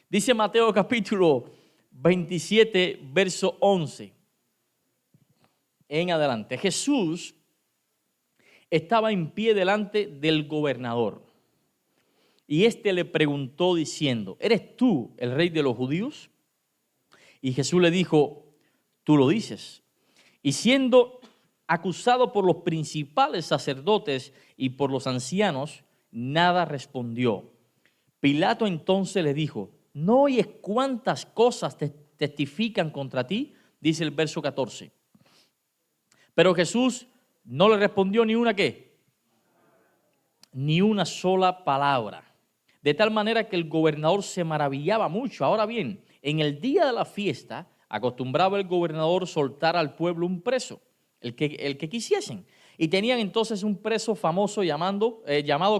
Dice Mateo capítulo 27, verso 11 en adelante. Jesús estaba en pie delante del gobernador y éste le preguntó diciendo: ¿eres tú el rey de los judíos? Y Jesús le dijo: tú lo dices. Y siendo acusado por los principales sacerdotes y por los ancianos, nada respondió. Pilato entonces le dijo: ¿no oyes cuántas cosas testifican contra ti? Dice el verso 14. Pero Jesús no le respondió ni una ¿qué? Ni una sola palabra. De tal manera que el gobernador se maravillaba mucho. Ahora bien, en el día de la fiesta acostumbraba el gobernador soltar al pueblo un preso, el que quisiesen. Y tenían entonces un preso famoso llamado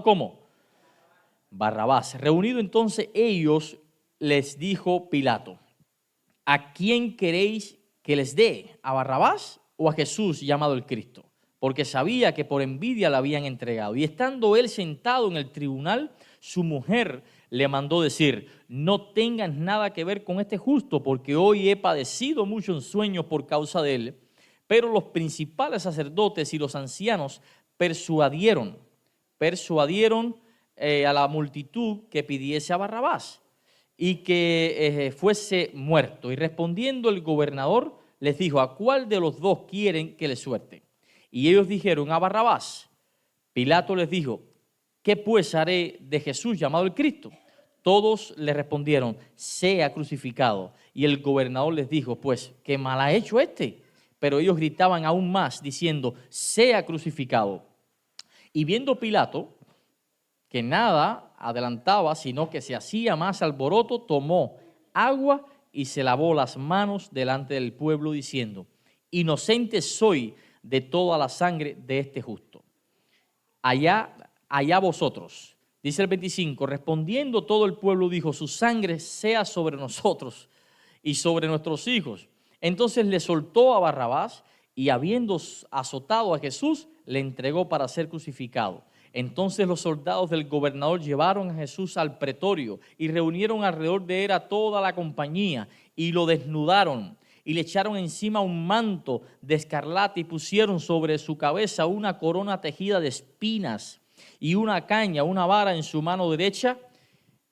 ¿cómo? Barrabás. Reunido entonces ellos, les dijo Pilato: ¿a quién queréis que les dé? ¿A Barrabás o a Jesús llamado el Cristo? Porque sabía que por envidia la habían entregado. Y estando él sentado en el tribunal, su mujer le mandó decir: no tengas nada que ver con este justo, porque hoy he padecido mucho en sueños por causa de él. Pero los principales sacerdotes y los ancianos persuadieron a la multitud que pidiese a Barrabás y que fuese muerto. Y respondiendo el gobernador les dijo: ¿a cuál de los dos quieren que le suelte? Y ellos dijeron: a Barrabás. Pilato les dijo: ¿qué pues haré de Jesús llamado el Cristo? Todos le respondieron: sea crucificado. Y el gobernador les dijo: pues, ¿qué mal ha hecho este? Pero ellos gritaban aún más, diciendo: sea crucificado. Y viendo Pilato que nada adelantaba, sino que se hacía más alboroto, tomó agua y se lavó las manos delante del pueblo, diciendo: inocente soy de toda la sangre de este justo. Allá vosotros. Dice el 25, respondiendo todo el pueblo dijo: su sangre sea sobre nosotros y sobre nuestros hijos. Entonces le soltó a Barrabás y, habiendo azotado a Jesús, le entregó para ser crucificado. Entonces los soldados del gobernador llevaron a Jesús al pretorio y reunieron alrededor de él a toda la compañía y lo desnudaron y le echaron encima un manto de escarlata y pusieron sobre su cabeza una corona tejida de espinas y una caña, una vara en su mano derecha.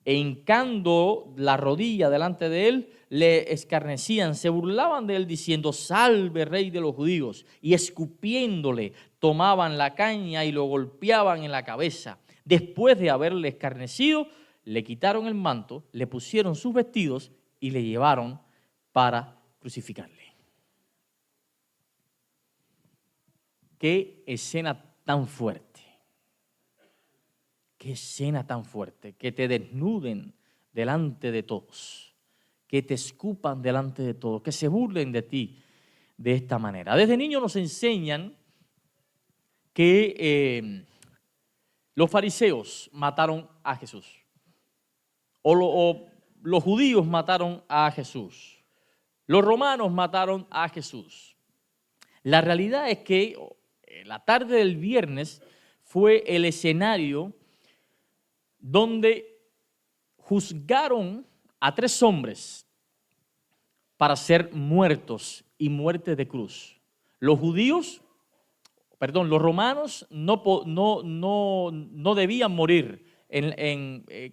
E hincando la rodilla delante de él, le escarnecían, se burlaban de él diciendo: salve, rey de los judíos. Y escupiéndole, tomaban la caña y lo golpeaban en la cabeza. Después de haberle escarnecido, le quitaron el manto, le pusieron sus vestidos y le llevaron para crucificarle. Qué escena tan fuerte. Qué escena tan fuerte, que te desnuden delante de todos, que te escupan delante de todos, que se burlen de ti de esta manera. Desde niños nos enseñan que los fariseos mataron a Jesús, o los judíos mataron a Jesús, los romanos mataron a Jesús. La realidad es que la tarde del viernes fue el escenario donde juzgaron a 3 hombres para ser muertos y muerte de cruz. Los romanos no debían morir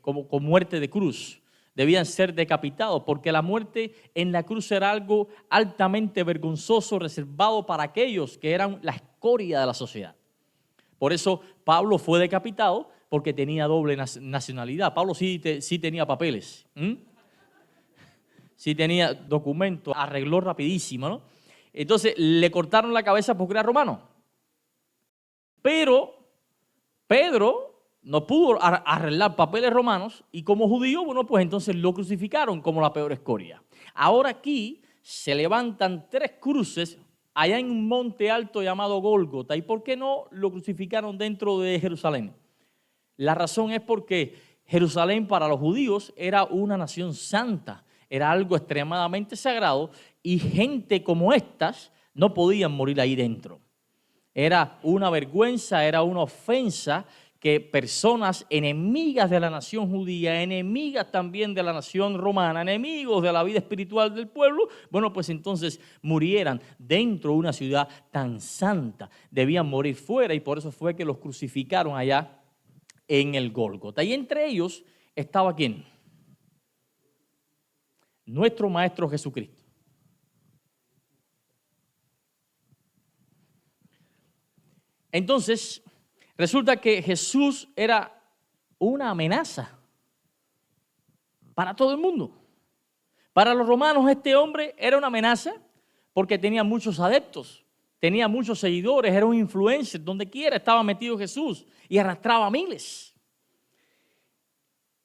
con muerte de cruz, debían ser decapitados, porque la muerte en la cruz era algo altamente vergonzoso, reservado para aquellos que eran la escoria de la sociedad. Por eso Pablo fue decapitado, porque tenía doble nacionalidad. Pablo sí tenía papeles, sí tenía documentos, arregló rapidísimo, ¿no? Entonces le cortaron la cabeza porque era romano. Pero Pedro no pudo arreglar papeles romanos y como judío, bueno, pues entonces lo crucificaron como la peor escoria. Ahora aquí se levantan 3 cruces allá en un monte alto llamado Gólgota. ¿Y por qué no lo crucificaron dentro de Jerusalén? La razón es porque Jerusalén para los judíos era una nación santa, era algo extremadamente sagrado y gente como estas no podían morir ahí dentro. Era una vergüenza, era una ofensa que personas enemigas de la nación judía, enemigas también de la nación romana, enemigos de la vida espiritual del pueblo, bueno, pues entonces murieran dentro de una ciudad tan santa. Debían morir fuera y por eso fue que los crucificaron allá en el Gólgota. Y entre ellos estaba ¿quién? Nuestro Maestro Jesucristo. Entonces, resulta que Jesús era una amenaza para todo el mundo. Para los romanos este hombre era una amenaza porque tenía muchos adeptos, tenía muchos seguidores, era un influencer, donde quiera estaba metido Jesús y arrastraba a miles.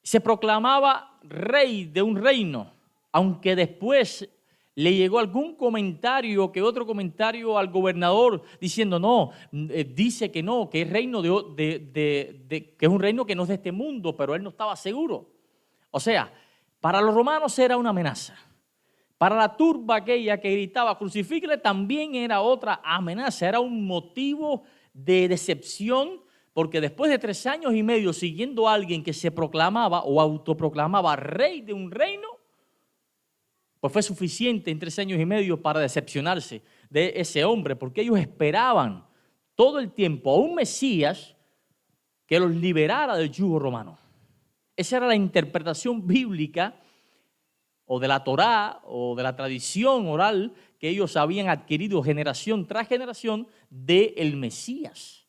Se proclamaba rey de un reino, aunque después le llegó algún comentario, que otro comentario al gobernador diciendo no, dice que no, que es reino que es un reino que no es de este mundo, pero él no estaba seguro. O sea, para los romanos era una amenaza. Para la turba aquella que gritaba crucifíquele también era otra amenaza, era un motivo de decepción, porque después de 3 años y medio siguiendo a alguien que se proclamaba o autoproclamaba rey de un reino, pues fue suficiente en 3 años y medio para decepcionarse de ese hombre, porque ellos esperaban todo el tiempo a un Mesías que los liberara del yugo romano. Esa era la interpretación bíblica o de la Torá o de la tradición oral que ellos habían adquirido generación tras generación del Mesías.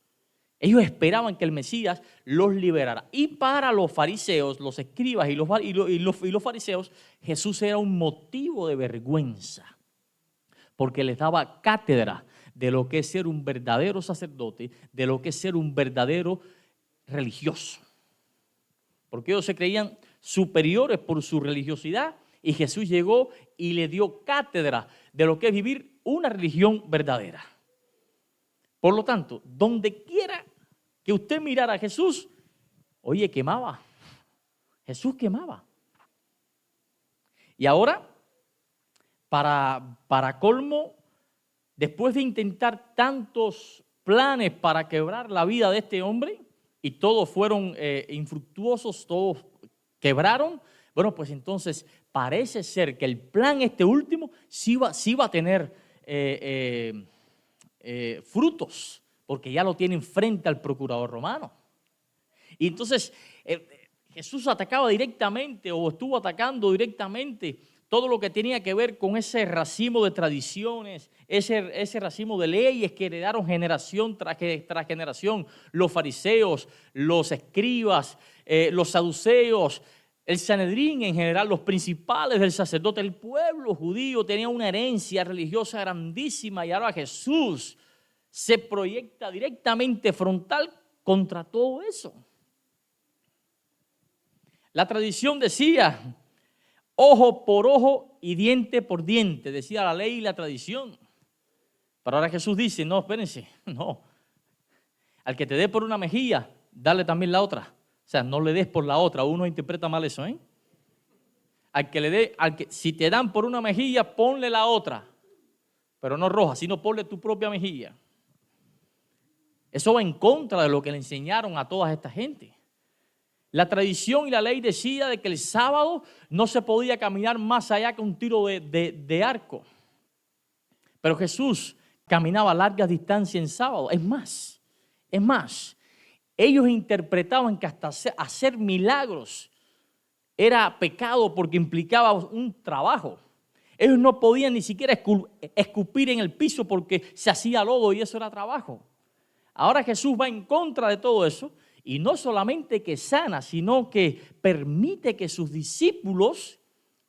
Ellos esperaban que el Mesías los liberara. Y para los fariseos, los escribas y los fariseos, Jesús era un motivo de vergüenza, porque les daba cátedra de lo que es ser un verdadero sacerdote, de lo que es ser un verdadero religioso. Porque ellos se creían superiores por su religiosidad y Jesús llegó y le dio cátedra de lo que es vivir una religión verdadera. Por lo tanto, donde quiera que usted mirara a Jesús, oye, quemaba. Jesús quemaba. Y ahora, para colmo, después de intentar tantos planes para quebrar la vida de este hombre, y todos fueron infructuosos, todos quebraron, bueno, pues entonces parece ser que el plan este último sí va a tener frutos, porque ya lo tienen frente al procurador romano. Y entonces Jesús atacaba directamente o estuvo atacando directamente todo lo que tenía que ver con ese racimo de tradiciones, ese racimo de leyes que heredaron generación tras generación, los fariseos, los escribas, los saduceos, el Sanedrín en general, los principales del sacerdote. El pueblo judío tenía una herencia religiosa grandísima y ahora Jesús se proyecta directamente frontal contra todo eso. La tradición decía ojo por ojo y diente por diente, decía la ley y la tradición. Pero ahora Jesús dice, no, espérense, no. Al que te dé por una mejilla, dale también la otra. O sea, no le des por la otra. Uno interpreta mal eso, ¿eh? Si te dan por una mejilla, ponle la otra. Pero no roja, sino ponle tu propia mejilla. Eso va en contra de lo que le enseñaron a toda esta gente. La tradición y la ley decía de que el sábado no se podía caminar más allá que un tiro de arco. Pero Jesús caminaba a largas distancias en sábado. Es más, ellos interpretaban que hasta hacer milagros era pecado porque implicaba un trabajo. Ellos no podían ni siquiera escupir en el piso porque se hacía lodo y eso era trabajo. Ahora Jesús va en contra de todo eso y no solamente que sana, sino que permite que sus discípulos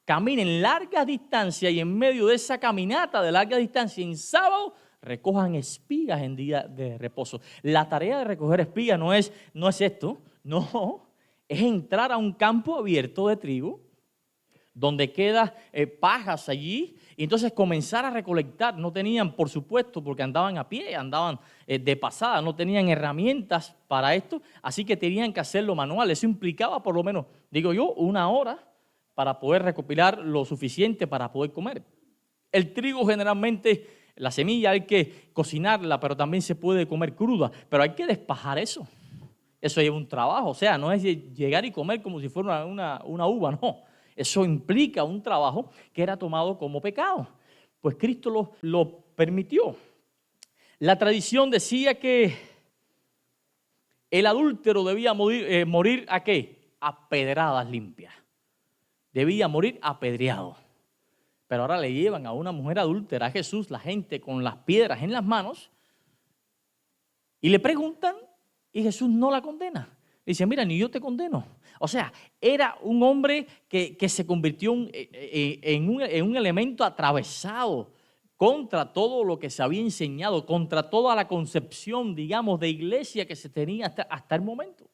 caminen largas distancias y en medio de esa caminata de larga distancia en sábado recojan espigas en día de reposo. La tarea de recoger espigas no es esto, no, es entrar a un campo abierto de trigo donde quedan pajas allí y entonces comenzar a recolectar. No tenían, por supuesto, porque andaban a pie, andaban de pasada, no tenían herramientas para esto, así que tenían que hacerlo manual. Eso implicaba por lo menos, digo yo, 1 hora para poder recopilar lo suficiente para poder comer. El trigo generalmente, la semilla hay que cocinarla, pero también se puede comer cruda, pero hay que despajar eso. Eso lleva un trabajo, o sea, no es llegar y comer como si fuera una uva, no. Eso implica un trabajo que era tomado como pecado. Pues Cristo lo permitió. La tradición decía que el adúltero debía morir ¿a qué? A pedradas limpias. Debía morir apedreado. Pero ahora le llevan a una mujer adúltera a Jesús, la gente con las piedras en las manos, y le preguntan, y Jesús no la condena. Dice, mira, ni yo te condeno. O sea, era un hombre que se convirtió en un elemento atravesado contra todo lo que se había enseñado, contra toda la concepción, digamos, de iglesia que se tenía hasta el momento.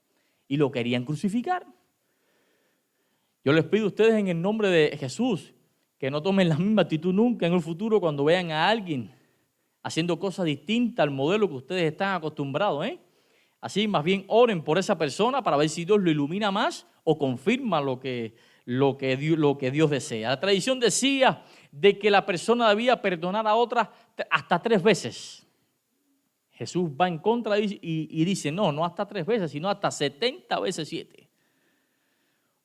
Y lo querían crucificar. Yo les pido a ustedes en el nombre de Jesús que no tomen la misma actitud nunca en el futuro cuando vean a alguien haciendo cosas distintas al modelo que ustedes están acostumbrados, ¿eh? Así, más bien oren por esa persona para ver si Dios lo ilumina más o confirma lo que Dios desea. La tradición decía de que la persona debía perdonar a otra hasta 3 veces. Jesús va en contra y dice, no hasta 3 veces, sino hasta 70 veces 7.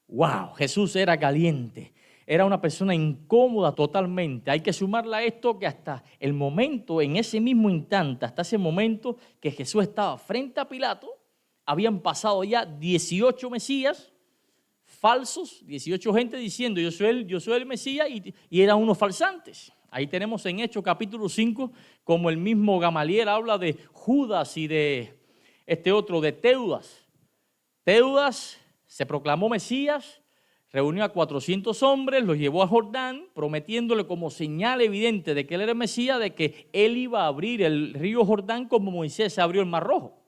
¡Wow! Jesús era caliente. Era una persona incómoda totalmente. Hay que sumarle a esto que hasta el momento, en ese mismo instante, hasta ese momento que Jesús estaba frente a Pilato, habían pasado ya 18 Mesías falsos, 18 gente diciendo yo soy el Mesías y eran unos falsantes. Ahí tenemos en Hechos capítulo 5 como el mismo Gamaliel habla de Judas y de de Teudas. Teudas se proclamó Mesías, reunió a 400 hombres, los llevó a Jordán, prometiéndole como señal evidente de que él era el Mesías, de que él iba a abrir el río Jordán como Moisés abrió el Mar Rojo.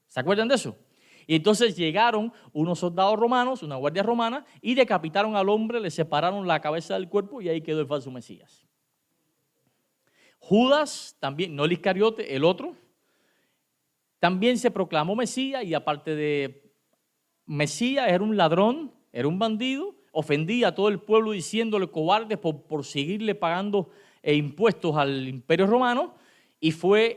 ¿Se acuerdan de eso? Y entonces llegaron unos soldados romanos, una guardia romana, y decapitaron al hombre, le separaron la cabeza del cuerpo y ahí quedó el falso Mesías. Judas, también, no el Iscariote, el otro, también se proclamó Mesías y aparte de Mesías era un ladrón, era un bandido, ofendía a todo el pueblo diciéndole cobarde por seguirle pagando impuestos al Imperio Romano y fue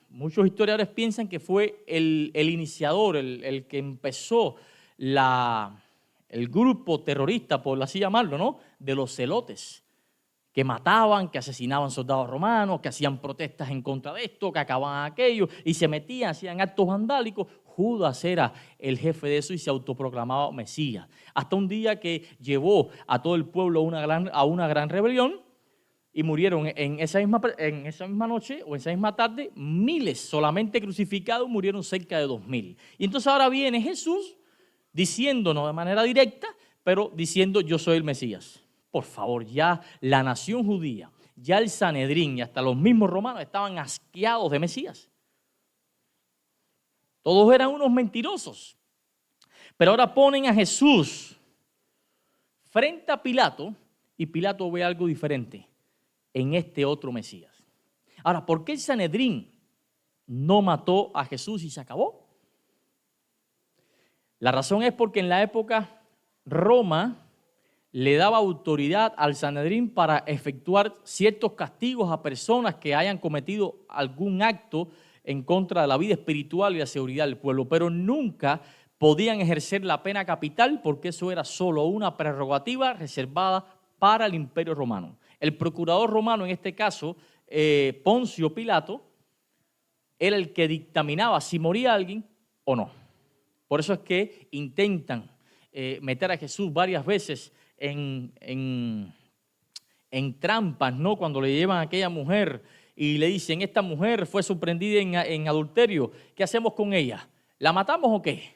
muchos historiadores piensan que fue el iniciador, el que empezó el grupo terrorista, por así llamarlo, ¿no? De los celotes, que mataban, que asesinaban soldados romanos, que hacían protestas en contra de esto, que acababan aquello y se metían, hacían actos vandálicos. Judas era el jefe de eso y se autoproclamaba Mesías. Hasta un día que llevó a todo el pueblo a una gran rebelión y murieron en esa misma noche o en esa misma tarde, miles solamente crucificados, murieron cerca de 2000. Y entonces ahora viene Jesús diciéndonos de manera directa, pero diciendo yo soy el Mesías. Por favor, ya la nación judía, ya el Sanedrín y hasta los mismos romanos estaban asqueados de Mesías. Todos eran unos mentirosos. Pero ahora ponen a Jesús frente a Pilato y Pilato ve algo diferente en este otro Mesías. Ahora, ¿por qué el Sanedrín no mató a Jesús y se acabó? La razón es porque en la época Roma le daba autoridad al Sanedrín para efectuar ciertos castigos a personas que hayan cometido algún acto en contra de la vida espiritual y la seguridad del pueblo, pero nunca podían ejercer la pena capital porque eso era solo una prerrogativa reservada para el Imperio Romano. El procurador romano, en este caso, Poncio Pilato, era el que dictaminaba si moría alguien o no. Por eso es que intentan meter a Jesús varias veces en trampas, ¿no? Cuando le llevan a aquella mujer y le dicen, esta mujer fue sorprendida en adulterio, ¿qué hacemos con ella? ¿La matamos o qué?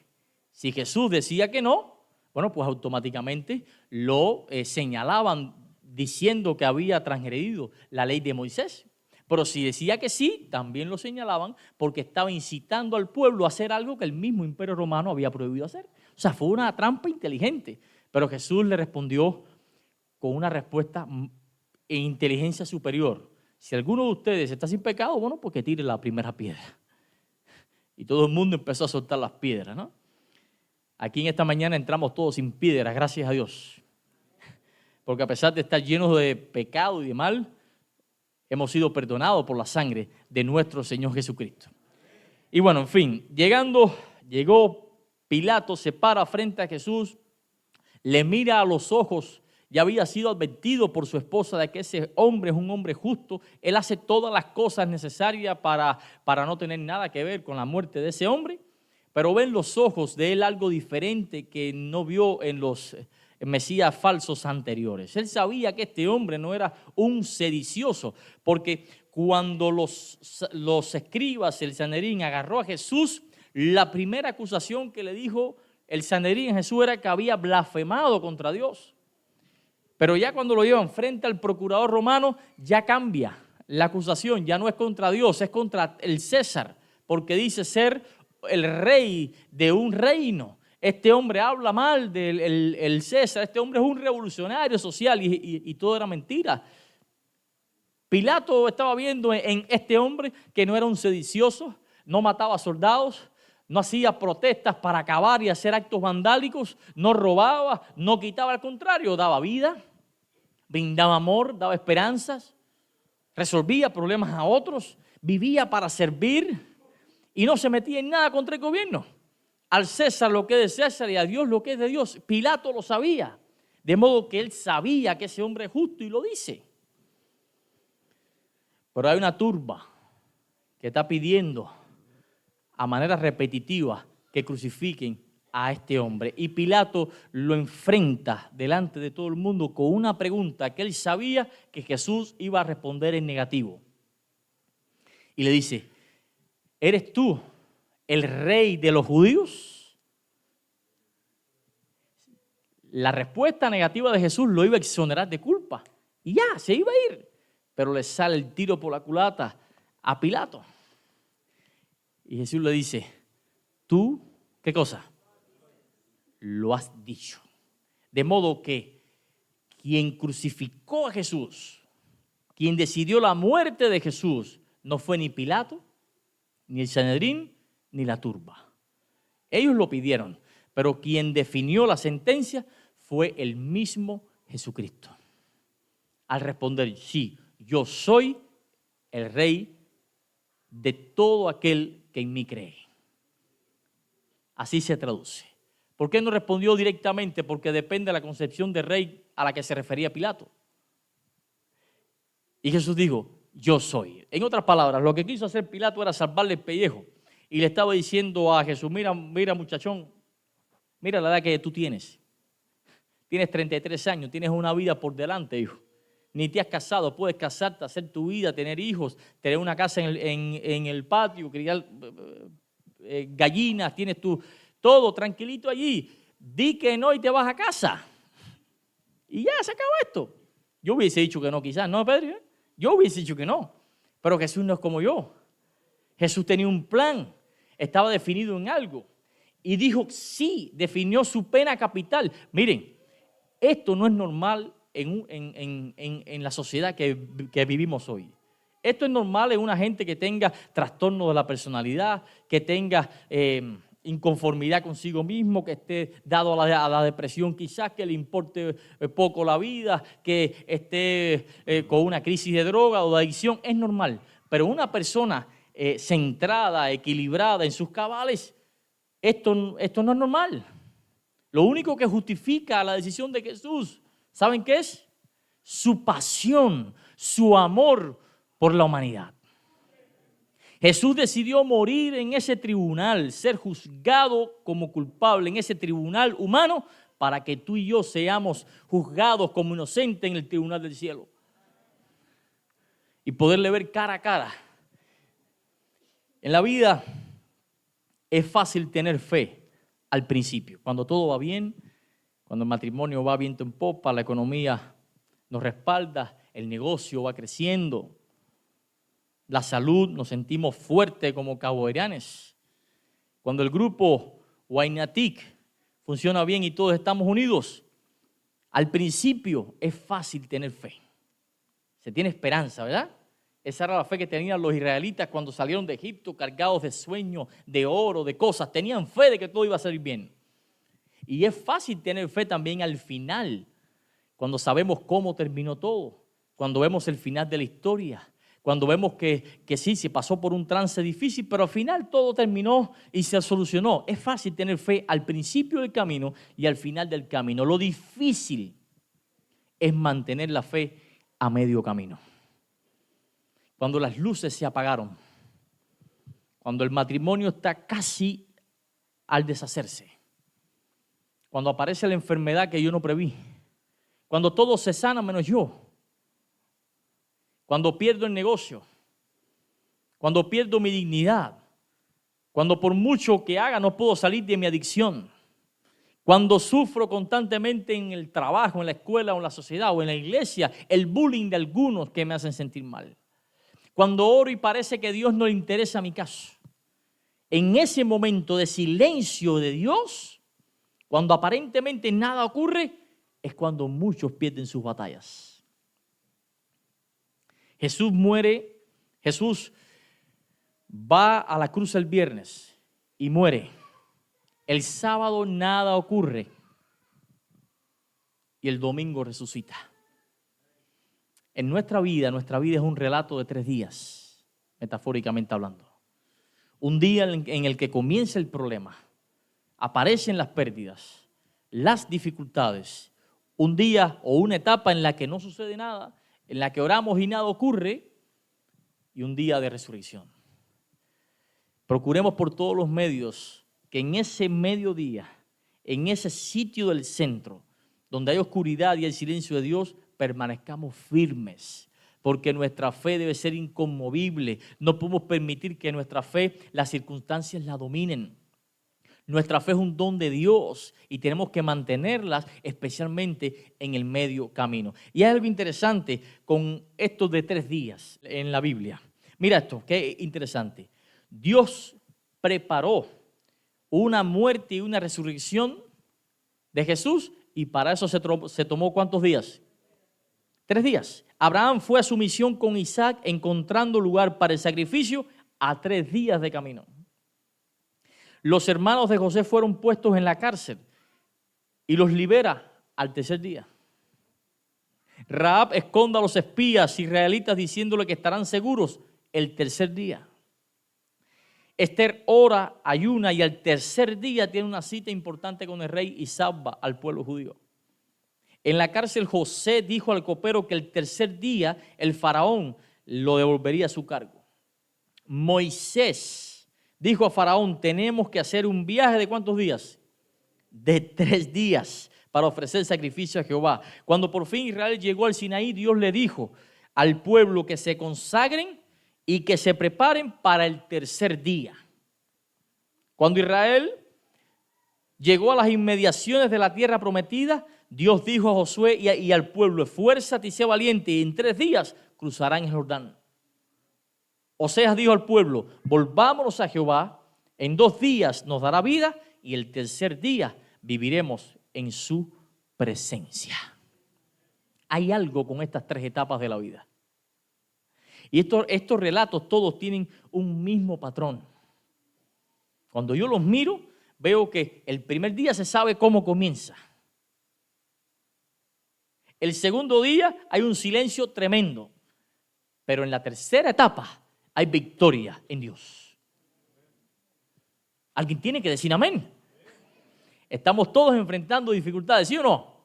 Si Jesús decía que no, bueno, pues automáticamente lo señalaban diciendo que había transgredido la ley de Moisés. Pero si decía que sí, también lo señalaban porque estaba incitando al pueblo a hacer algo que el mismo Imperio Romano había prohibido hacer. O sea, fue una trampa inteligente. Pero Jesús le respondió con una respuesta en inteligencia superior. Si alguno de ustedes está sin pecado, bueno, pues que tire la primera piedra. Y todo el mundo empezó a soltar las piedras, ¿no? Aquí en esta mañana entramos todos sin piedras, gracias a Dios. Porque a pesar de estar llenos de pecado y de mal, hemos sido perdonados por la sangre de nuestro Señor Jesucristo. Y bueno, en fin, llegando Llegó Pilato, se para frente a Jesús, le mira a los ojos. Ya había sido advertido por su esposa de que ese hombre es un hombre justo. Él hace todas las cosas necesarias para no tener nada que ver con la muerte de ese hombre. Pero ve en los ojos de él algo diferente que no vio en los mesías falsos anteriores. Él sabía que este hombre no era un sedicioso, porque cuando los escribas, el Sanedrín, agarró a Jesús, la primera acusación que le dijo el Sanedrín a Jesús era que había blasfemado contra Dios. Pero ya cuando lo llevan frente al procurador romano, ya cambia la acusación, ya no es contra Dios, es contra el César, porque dice ser el rey de un reino. Este hombre habla mal del César, este hombre es un revolucionario social y todo era mentira. Pilato estaba viendo en este hombre que no era un sedicioso, no mataba soldados, no hacía protestas para acabar y hacer actos vandálicos, no robaba, no quitaba, al contrario, daba vida, brindaba amor, daba esperanzas, resolvía problemas a otros, vivía para servir y no se metía en nada contra el gobierno. Al César lo que es de César y a Dios lo que es de Dios. Pilato lo sabía, de modo que él sabía que ese hombre es justo y lo dice. Pero hay una turba que está pidiendo a manera repetitiva que crucifiquen a este hombre. Y Pilato lo enfrenta delante de todo el mundo con una pregunta que él sabía que Jesús iba a responder en negativo. Y le dice: ¿eres tú el rey de los judíos? La respuesta negativa de Jesús lo iba a exonerar de culpa. Y ya, se iba a ir. Pero le sale el tiro por la culata a Pilato. Y Jesús le dice: tú, ¿qué cosa? Lo has dicho. De modo que quien crucificó a Jesús, quien decidió la muerte de Jesús, no fue ni Pilato, ni el Sanedrín, ni la turba. Ellos lo pidieron, pero quien definió la sentencia fue el mismo Jesucristo. Al responder: sí, yo soy el rey de todo aquel que en mí cree. Así se traduce. ¿Por qué no respondió directamente? Porque depende de la concepción de rey a la que se refería Pilato. Y Jesús dijo: yo soy. En otras palabras, lo que quiso hacer Pilato era salvarle el pellejo. Y le estaba diciendo a Jesús: mira muchachón, mira la edad que tú tienes. Tienes 33 años, tienes una vida por delante, hijo. Ni te has casado, puedes casarte, hacer tu vida, tener hijos, tener una casa en el patio, criar gallinas, tienes todo tranquilito allí. Di que no y te vas a casa. Y ya se acabó esto. Yo hubiese dicho que no, quizás, ¿no, Pedro? Yo hubiese dicho que no. Pero Jesús no es como yo. Jesús tenía un plan, estaba definido en algo. Y dijo sí, definió su pena capital. Miren, esto no es normal en la sociedad que vivimos hoy. Esto es normal en una gente que tenga trastorno de la personalidad, que tenga inconformidad consigo mismo, que esté dado a la depresión quizás, que le importe poco la vida, que esté con una crisis de droga o de adicción. Es normal. Pero una persona centrada, equilibrada en sus cabales, esto no es normal. Lo único que justifica la decisión de Jesús, ¿saben qué es? Su pasión, su amor por la humanidad. Jesús decidió morir en ese tribunal, ser juzgado como culpable en ese tribunal humano para que tú y yo seamos juzgados como inocentes en el tribunal del cielo. Y poderle ver cara a cara. En la vida es fácil tener fe al principio, cuando todo va bien, cuando el matrimonio va viento en popa, la economía nos respalda, el negocio va creciendo, la salud, nos sentimos fuertes como caboerianes. Cuando el grupo Huaynatic funciona bien y todos estamos unidos, al principio es fácil tener fe. Se tiene esperanza, ¿verdad? Esa era la fe que tenían los israelitas cuando salieron de Egipto cargados de sueños, de oro, de cosas. Tenían fe de que todo iba a salir bien. Y es fácil tener fe también al final, cuando sabemos cómo terminó todo, cuando vemos el final de la historia, Cuando vemos que sí, se pasó por un trance difícil, pero al final todo terminó y se solucionó. Es fácil tener fe al principio del camino y al final del camino. Lo difícil es mantener la fe a medio camino. Cuando las luces se apagaron, cuando el matrimonio está casi al deshacerse, cuando aparece la enfermedad que yo no preví, cuando todo se sana menos yo, cuando pierdo el negocio, cuando pierdo mi dignidad, cuando por mucho que haga no puedo salir de mi adicción, cuando sufro constantemente en el trabajo, en la escuela o en la sociedad o en la iglesia, el bullying de algunos que me hacen sentir mal. Cuando oro y parece que Dios no le interesa mi caso. En ese momento de silencio de Dios, cuando aparentemente nada ocurre, es cuando muchos pierden sus batallas. Jesús muere, Jesús va a la cruz el viernes y muere. El sábado nada ocurre y el domingo resucita. En nuestra vida es un relato de 3 días, metafóricamente hablando. Un día en el que comienza el problema, aparecen las pérdidas, las dificultades. Un día o una etapa en la que no sucede nada, en la que oramos y nada ocurre, y un día de resurrección. Procuremos por todos los medios que en ese mediodía, en ese sitio del centro, donde hay oscuridad y el silencio de Dios, permanezcamos firmes, porque nuestra fe debe ser inconmovible. No podemos permitir que nuestra fe, las circunstancias la dominen. Nuestra fe es un don de Dios y tenemos que mantenerlas, especialmente en el medio camino. Y hay algo interesante con esto de 3 días en la Biblia. Mira esto, qué interesante. Dios preparó una muerte y una resurrección de Jesús y para eso se tomó ¿cuántos días? 3 días. Abraham fue a su misión con Isaac encontrando lugar para el sacrificio a 3 días de camino. Los hermanos de José fueron puestos en la cárcel y los libera al 3er día. Rahab esconde a los espías israelitas diciéndole que estarán seguros el 3er día. Esther ora, ayuna y al 3er día tiene una cita importante con el rey y salva al pueblo judío. En la cárcel José dijo al copero que el 3er día el faraón lo devolvería a su cargo. Moisés dijo a Faraón, tenemos que hacer un viaje de ¿cuántos días? De 3 días para ofrecer sacrificio a Jehová. Cuando por fin Israel llegó al Sinaí, Dios le dijo al pueblo que se consagren y que se preparen para el 3er día. Cuando Israel llegó a las inmediaciones de la tierra prometida, Dios dijo a Josué y al pueblo, esfuérzate y sé valiente y en 3 días cruzarán el Jordán. Oseas dijo al pueblo, volvámonos a Jehová, en 2 días nos dará vida y el 3er día viviremos en su presencia. Hay algo con estas 3 etapas de la vida. Y estos relatos todos tienen un mismo patrón. Cuando yo los miro, veo que el primer día se sabe cómo comienza. El segundo día hay un silencio tremendo. Pero en la tercera etapa hay victoria en Dios. Alguien tiene que decir amén. Estamos todos enfrentando dificultades, ¿sí o no?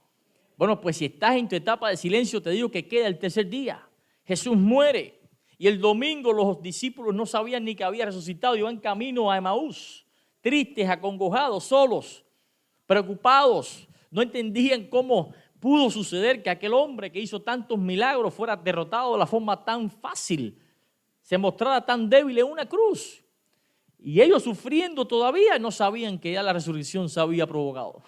Bueno, pues si estás en tu etapa de silencio, te digo que queda el 3er día. Jesús muere. Y el domingo los discípulos no sabían ni que había resucitado. Iban camino a Emaús, tristes, acongojados, solos, preocupados. No entendían cómo pudo suceder que aquel hombre que hizo tantos milagros fuera derrotado de la forma tan fácil, se mostrara tan débil en una cruz. Y ellos sufriendo todavía no sabían que ya la resurrección se había provocado.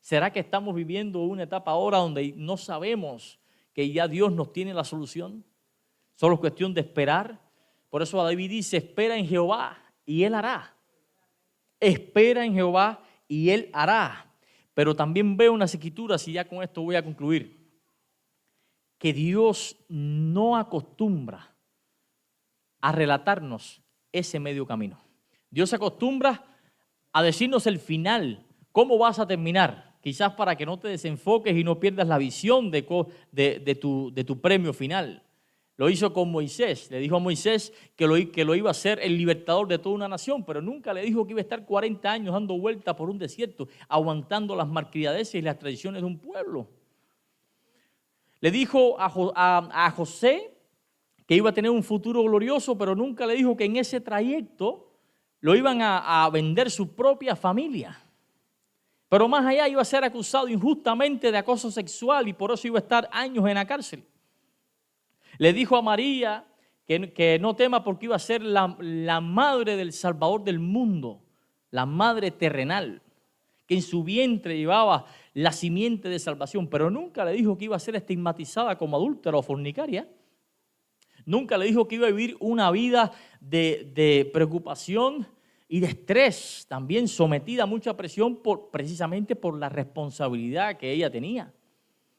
¿Será que estamos viviendo una etapa ahora donde no sabemos que ya Dios nos tiene la solución? Solo es cuestión de esperar. Por eso David dice, espera en Jehová y Él hará. Espera en Jehová y Él hará. Pero también veo unas escrituras, y ya con esto voy a concluir, que Dios no acostumbra a relatarnos ese medio camino. Dios se acostumbra a decirnos el final, cómo vas a terminar, quizás para que no te desenfoques y no pierdas la visión de tu premio final. Lo hizo con Moisés. Le dijo a Moisés que lo iba a ser el libertador de toda una nación, pero nunca le dijo que iba a estar 40 años dando vueltas por un desierto, aguantando las malcriadeces y las tradiciones de un pueblo. Le dijo a José que iba a tener un futuro glorioso, pero nunca le dijo que en ese trayecto lo iban a vender su propia familia. Pero más allá iba a ser acusado injustamente de acoso sexual y por eso iba a estar años en la cárcel. Le dijo a María que no tema porque iba a ser la madre del Salvador del mundo, la madre terrenal, que en su vientre llevaba la simiente de salvación, pero nunca le dijo que iba a ser estigmatizada como adúltera o fornicaria. Nunca le dijo que iba a vivir una vida de preocupación y de estrés, también sometida a mucha presión precisamente por la responsabilidad que ella tenía.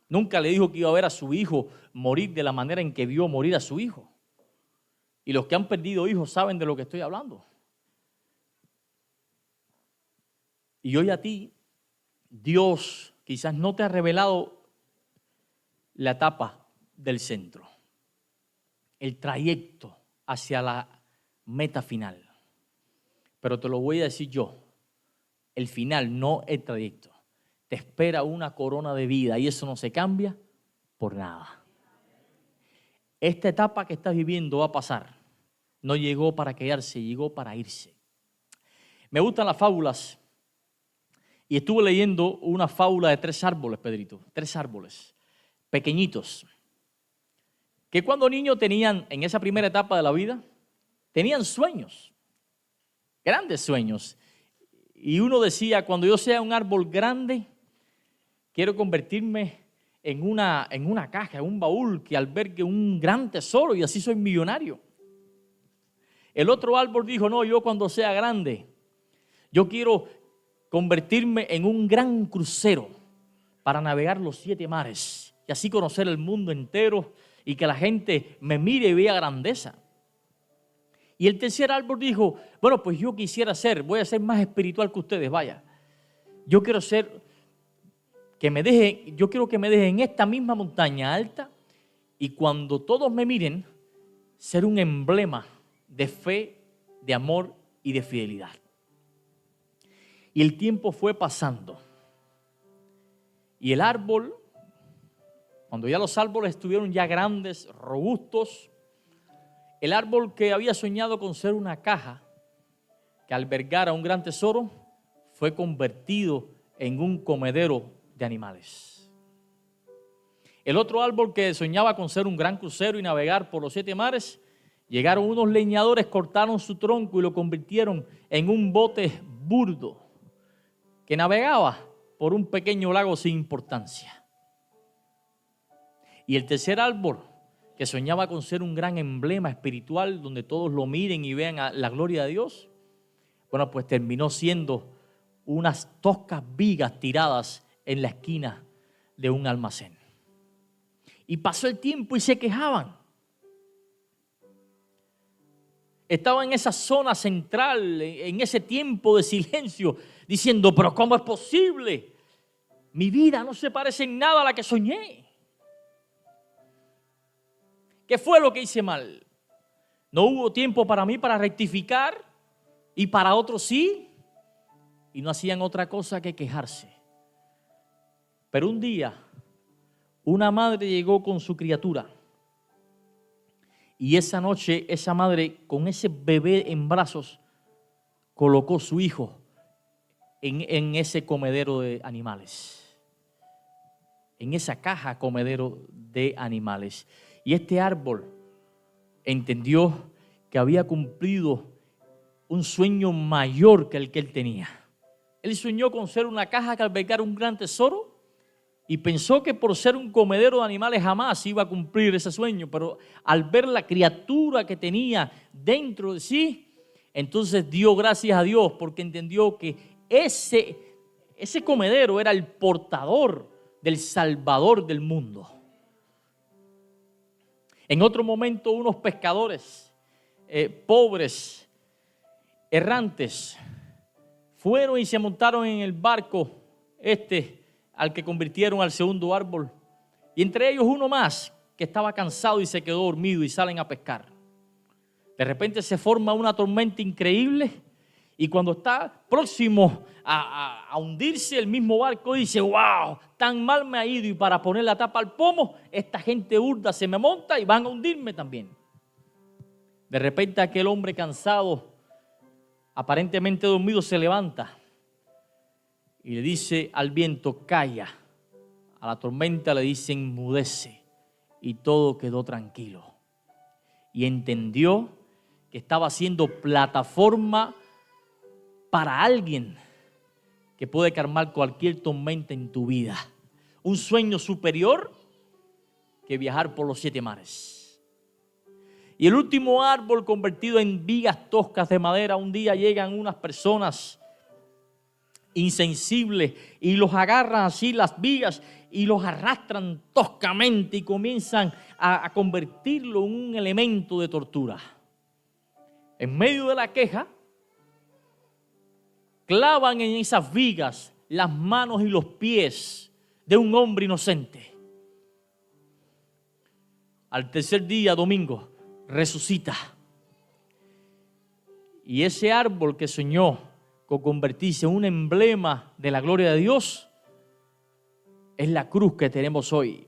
Nunca le dijo que iba a ver a su hijo morir de la manera en que vio morir a su hijo. Y los que han perdido hijos saben de lo que estoy hablando. Y hoy a ti, Dios quizás no te ha revelado la etapa del centro, el trayecto hacia la meta final. Pero te lo voy a decir yo, el final, no el trayecto. Te espera una corona de vida y eso no se cambia por nada. Esta etapa que estás viviendo va a pasar. No llegó para quedarse, llegó para irse. Me gustan las fábulas y estuve leyendo una fábula de 3 árboles, Pedrito. 3 árboles, pequeñitos, que cuando niños tenían, en esa primera etapa de la vida, tenían sueños, grandes sueños. Y uno decía, cuando yo sea un árbol grande, quiero convertirme en una caja, en un baúl que albergue un gran tesoro y así soy millonario. El otro árbol dijo, no, yo cuando sea grande, yo quiero convertirme en un gran crucero para navegar los 7 mares y así conocer el mundo entero y que la gente me mire y vea grandeza. Y el tercer árbol dijo, bueno, pues yo quisiera voy a ser más espiritual que ustedes, vaya. Yo quiero yo quiero que me dejen en esta misma montaña alta y cuando todos me miren, ser un emblema de fe, de amor y de fidelidad. Y el tiempo fue pasando. Y el árbol, cuando ya los árboles estuvieron ya grandes, robustos, el árbol que había soñado con ser una caja que albergara un gran tesoro, fue convertido en un comedero de animales. El otro árbol que soñaba con ser un gran crucero y navegar por los 7 mares, llegaron unos leñadores, cortaron su tronco y lo convirtieron en un bote burdo que navegaba por un pequeño lago sin importancia. Y el tercer árbol, que soñaba con ser un gran emblema espiritual donde todos lo miren y vean la gloria de Dios, bueno, pues terminó siendo unas toscas vigas tiradas en la esquina de un almacén. Y pasó el tiempo y se quejaban. Estaba en esa zona central, en ese tiempo de silencio, diciendo, pero ¿cómo es posible? Mi vida no se parece en nada a la que soñé. ¿Qué fue lo que hice mal? No hubo tiempo para mí para rectificar y para otros sí. Y no hacían otra cosa que quejarse. Pero un día, una madre llegó con su criatura. Y esa noche, esa madre, con ese bebé en brazos, colocó su hijo en ese comedero de animales. En esa caja comedero de animales. Y este árbol entendió que había cumplido un sueño mayor que el que él tenía. Él soñó con ser una caja que albergara un gran tesoro y pensó que por ser un comedero de animales jamás iba a cumplir ese sueño, pero al ver la criatura que tenía dentro de sí, entonces dio gracias a Dios porque entendió que ese comedero era el portador del Salvador del mundo. En otro momento, unos pescadores pobres, errantes, fueron y se montaron en el barco al que convirtieron al segundo árbol. Y entre ellos uno más, que estaba cansado y se quedó dormido y salen a pescar. De repente se forma una tormenta increíble y cuando está próximo a hundirse el mismo barco dice, wow, tan mal me ha ido y para poner la tapa al pomo, esta gente hurda se me monta y van a hundirme también. De repente aquel hombre cansado, aparentemente dormido, se levanta y le dice al viento, calla. A la tormenta le dice, enmudece. Y todo quedó tranquilo. Y entendió que estaba haciendo plataforma para alguien que puede calmar cualquier tormenta en tu vida. Un sueño superior que viajar por los 7 mares. Y el último árbol convertido en vigas toscas de madera, un día llegan unas personas insensibles y los agarran así las vigas y los arrastran toscamente y comienzan a convertirlo en un elemento de tortura. En medio de la queja, clavan en esas vigas las manos y los pies de un hombre inocente. Al tercer día, domingo, resucita. Y ese árbol que soñó con convertirse en un emblema de la gloria de Dios es la cruz que tenemos hoy.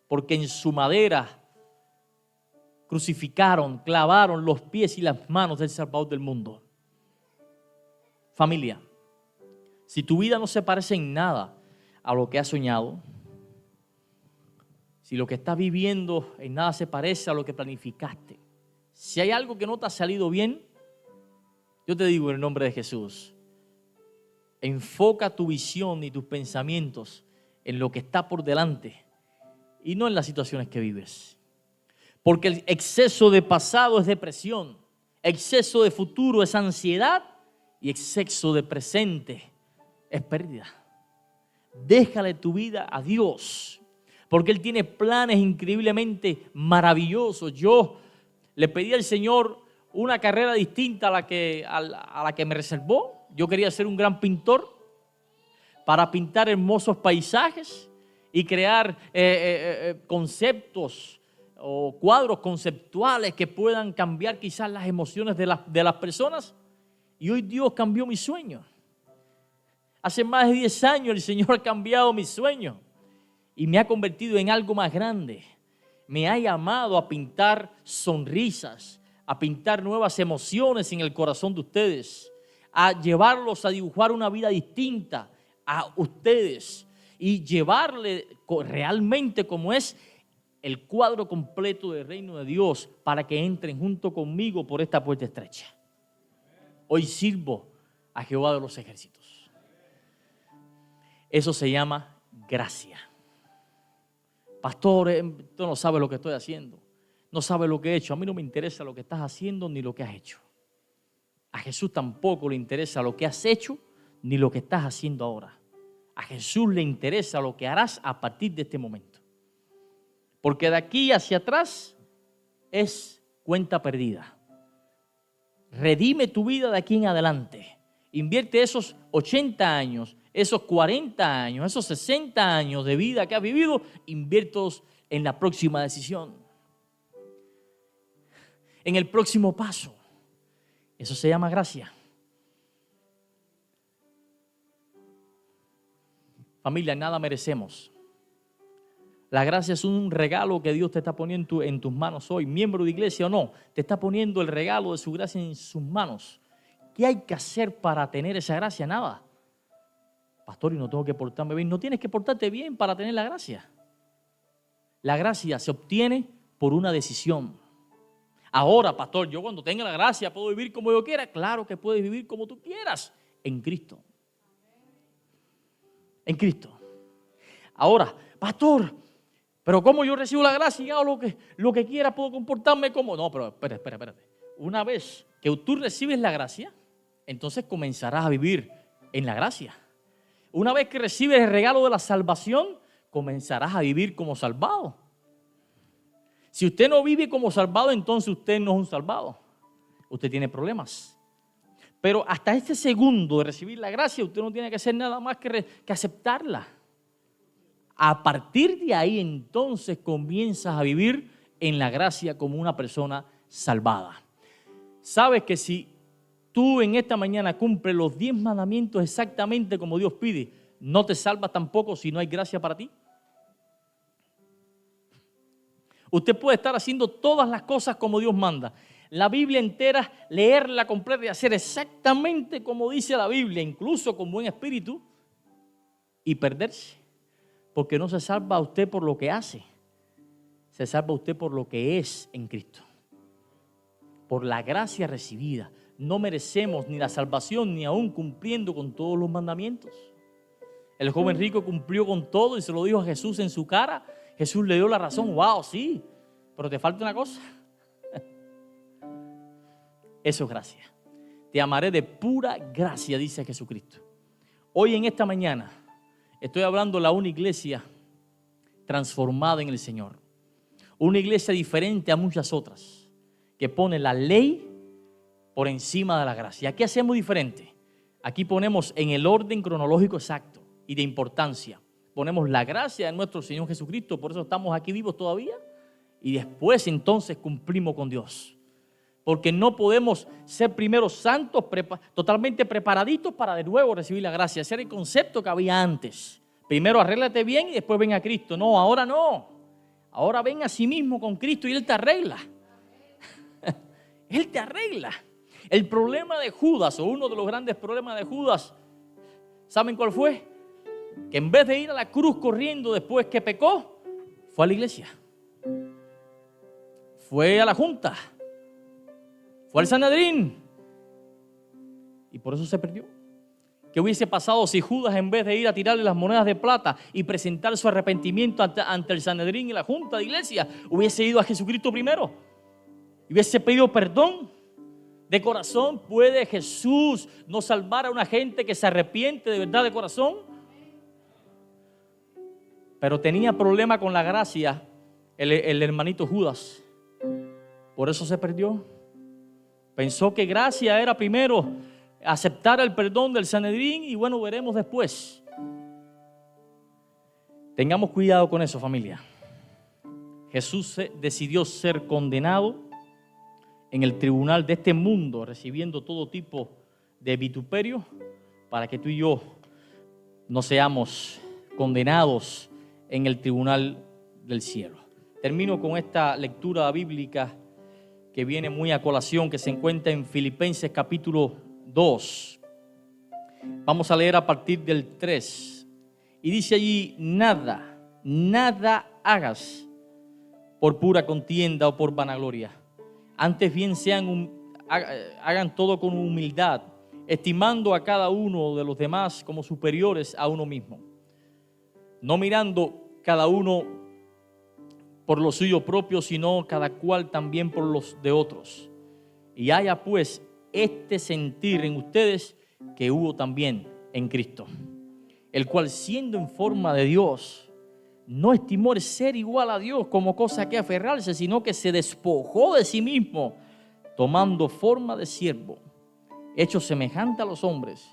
Porque en su madera crucificaron, clavaron los pies y las manos del Salvador del mundo. Familia, si tu vida no se parece en nada a lo que has soñado, si lo que estás viviendo en nada se parece a lo que planificaste, si hay algo que no te ha salido bien, yo te digo en el nombre de Jesús, enfoca tu visión y tus pensamientos en lo que está por delante y no en las situaciones que vives. Porque el exceso de pasado es depresión, exceso de futuro es ansiedad y exceso de presente es pérdida. Déjale tu vida a Dios, porque Él tiene planes increíblemente maravillosos. Yo le pedí al Señor una carrera distinta a la que me reservó. Yo quería ser un gran pintor para pintar hermosos paisajes y crear conceptos o cuadros conceptuales que puedan cambiar quizás las emociones de las personas. Y hoy Dios cambió mi sueño. Hace más de 10 años el Señor ha cambiado mi sueño y me ha convertido en algo más grande. Me ha llamado a pintar sonrisas, a pintar nuevas emociones en el corazón de ustedes, a llevarlos a dibujar una vida distinta a ustedes y llevarle realmente como es el cuadro completo del reino de Dios para que entren junto conmigo por esta puerta estrecha. Hoy sirvo a Jehová de los ejércitos. Eso se llama gracia. Pastor, tú no sabes lo que estoy haciendo. No sabes lo que he hecho. A mí no me interesa lo que estás haciendo ni lo que has hecho. A Jesús tampoco le interesa lo que has hecho ni lo que estás haciendo ahora. A Jesús le interesa lo que harás a partir de este momento. Porque de aquí hacia atrás es cuenta perdida. Redime tu vida de aquí en adelante. Invierte esos 80 años, esos 40 años, esos 60 años de vida que has vivido, inviértelos en la próxima decisión, en el próximo paso. Eso se llama gracia. Familia, nada merecemos. La gracia es un regalo que Dios te está poniendo en tus manos hoy. Miembro de iglesia o no, te está poniendo el regalo de su gracia en sus manos. ¿Qué hay que hacer para tener esa gracia? Nada. Pastor, y no tengo que portarme bien. No tienes que portarte bien para tener la gracia. La gracia se obtiene por una decisión. Ahora, pastor, yo cuando tenga la gracia puedo vivir como yo quiera. Claro que puedes vivir como tú quieras en Cristo. En Cristo. Ahora, pastor, pero ¿cómo yo recibo la gracia y hago lo que quiera? ¿Puedo comportarme como? No, pero espérate. Una vez que tú recibes la gracia, entonces comenzarás a vivir en la gracia. Una vez que recibes el regalo de la salvación, comenzarás a vivir como salvado. Si usted no vive como salvado, entonces usted no es un salvado. Usted tiene problemas. Pero hasta este segundo de recibir la gracia, usted no tiene que hacer nada más que aceptarla. A partir de ahí entonces comienzas a vivir en la gracia como una persona salvada. Sabes que si tú en esta mañana cumples los 10 mandamientos exactamente como Dios pide, no te salvas tampoco si no hay gracia para ti. Usted puede estar haciendo todas las cosas como Dios manda. La Biblia entera, leerla completa y hacer exactamente como dice la Biblia, incluso con buen espíritu, y perderse. Porque no se salva usted por lo que hace, se salva usted por lo que es en Cristo. Por la gracia recibida. No merecemos ni la salvación, ni aún cumpliendo con todos los mandamientos. El joven rico cumplió con todo y se lo dijo a Jesús en su cara. Jesús le dio la razón. Wow, sí, pero te falta una cosa. Eso es gracia. Te amaré de pura gracia, dice Jesucristo. Hoy en esta mañana estoy hablando de una iglesia transformada en el Señor. Una iglesia diferente a muchas otras, que pone la ley por encima de la gracia. Aquí hacemos diferente. Aquí ponemos en el orden cronológico exacto y de importancia. Ponemos la gracia de nuestro Señor Jesucristo, por eso estamos aquí vivos todavía. Y después entonces cumplimos con Dios. Porque no podemos ser primero santos, totalmente preparaditos para de nuevo recibir la gracia. Ese era el concepto que había antes. Primero arréglate bien y después ven a Cristo. No, ahora no. Ahora ven a sí mismo con Cristo y Él te arregla. Él te arregla. El problema de Judas, o uno de los grandes problemas de Judas, ¿saben cuál fue? Que en vez de ir a la cruz corriendo después que pecó, fue a la iglesia. Fue a la junta. Fue al Sanedrín. Y por eso se perdió. ¿Qué hubiese pasado si Judas, en vez de ir a tirarle las monedas de plata y presentar su arrepentimiento ante el Sanedrín y la junta de iglesia, hubiese ido a Jesucristo primero? Hubiese pedido perdón. De corazón, ¿puede Jesús no salvar a una gente que se arrepiente de verdad de corazón? Pero tenía problema con la gracia el hermanito Judas. Por eso se perdió. Pensó que gracia era primero aceptar el perdón del Sanedrín y bueno, veremos después. Tengamos cuidado con eso, familia. Jesús decidió ser condenado en el tribunal de este mundo, recibiendo todo tipo de vituperio, para que tú y yo no seamos condenados en el tribunal del cielo. Termino con esta lectura bíblica que viene muy a colación, que se encuentra en Filipenses capítulo 2. Vamos a leer a partir del 3. Y dice allí: nada hagas por pura contienda o por vanagloria. Antes bien hagan todo con humildad, estimando a cada uno de los demás como superiores a uno mismo, no mirando cada uno por lo suyo propio, sino cada cual también por los de otros. Y haya pues este sentir en ustedes que hubo también en Cristo, el cual siendo en forma de Dios, no estimó el ser igual a Dios como cosa que aferrarse, sino que se despojó de sí mismo, tomando forma de siervo, hecho semejante a los hombres,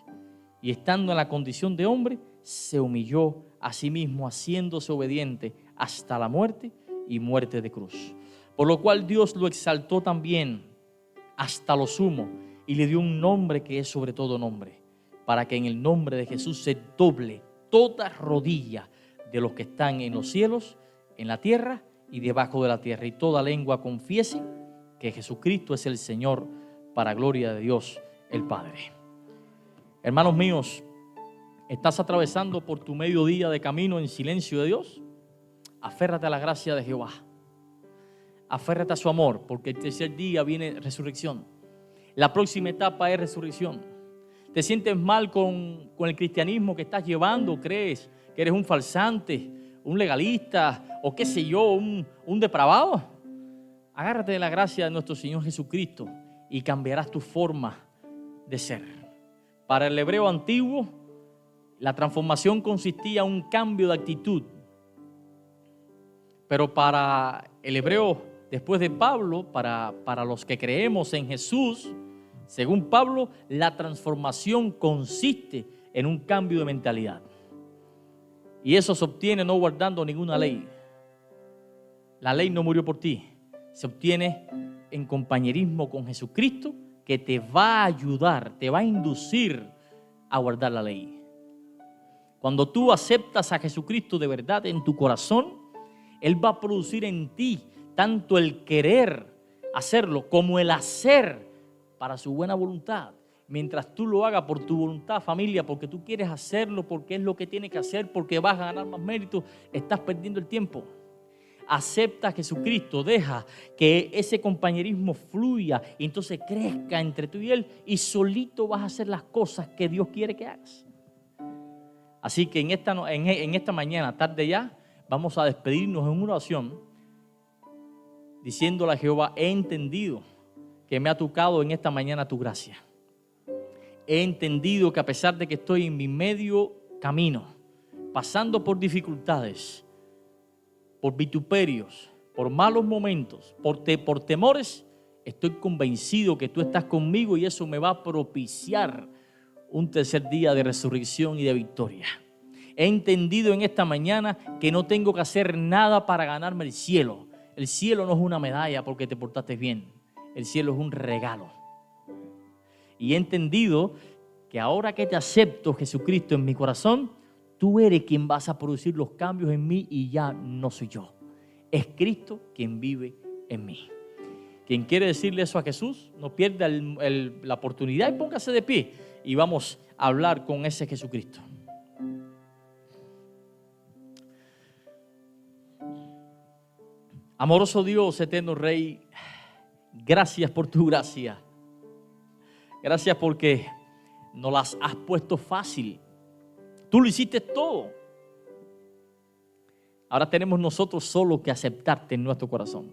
y estando en la condición de hombre, se humilló a sí mismo, haciéndose obediente hasta la muerte y muerte de cruz. Por lo cual Dios lo exaltó también hasta lo sumo y le dio un nombre que es sobre todo nombre, para que en el nombre de Jesús se doble toda rodilla de los que están en los cielos, en la tierra y debajo de la tierra, y toda lengua confiese que Jesucristo es el Señor, para gloria de Dios el Padre. Hermanos míos, ¿estás atravesando por tu mediodía de camino en silencio de Dios? Aférrate a la gracia de Jehová. Aférrate a su amor, porque el tercer día viene resurrección. La próxima etapa es resurrección. ¿Te sientes mal con el cristianismo que estás llevando? ¿Crees que eres un falsante, un legalista o qué sé yo, un depravado? Agárrate de la gracia de nuestro Señor Jesucristo y cambiarás tu forma de ser. Para el hebreo antiguo, la transformación consistía en un cambio de actitud. Pero para el hebreo después de Pablo, para los que creemos en Jesús, según Pablo, la transformación consiste en un cambio de mentalidad. Y eso se obtiene no guardando ninguna ley. La ley no murió por ti. Se obtiene en compañerismo con Jesucristo, que te va a ayudar, te va a inducir a guardar la ley. Cuando tú aceptas a Jesucristo de verdad en tu corazón, Él va a producir en ti tanto el querer hacerlo como el hacer para su buena voluntad. Mientras tú lo hagas por tu voluntad, familia, porque tú quieres hacerlo, porque es lo que tienes que hacer, porque vas a ganar más mérito, estás perdiendo el tiempo. Acepta a Jesucristo, deja que ese compañerismo fluya y entonces crezca entre tú y Él, y solito vas a hacer las cosas que Dios quiere que hagas. Así que en esta mañana, tarde ya, vamos a despedirnos en una oración diciéndole a Jehová: he entendido que me ha tocado en esta mañana tu gracia. He entendido que a pesar de que estoy en mi medio camino, pasando por dificultades, por vituperios, por malos momentos, por temores, estoy convencido que tú estás conmigo y eso me va a propiciar un tercer día de resurrección y de victoria. He entendido en esta mañana que no tengo que hacer nada para ganarme el cielo. El cielo no es una medalla porque te portaste bien. El cielo es un regalo. Y he entendido que ahora que te acepto, Jesucristo, en mi corazón, tú eres quien vas a producir los cambios en mí y ya no soy yo. Es Cristo quien vive en mí. Quien quiere decirle eso a Jesús, no pierda la oportunidad y póngase de pie y vamos a hablar con ese Jesucristo. Amoroso Dios, eterno Rey, gracias por tu gracia. Gracias porque nos las has puesto fácil. Tú lo hiciste todo. Ahora tenemos nosotros solo que aceptarte en nuestro corazón.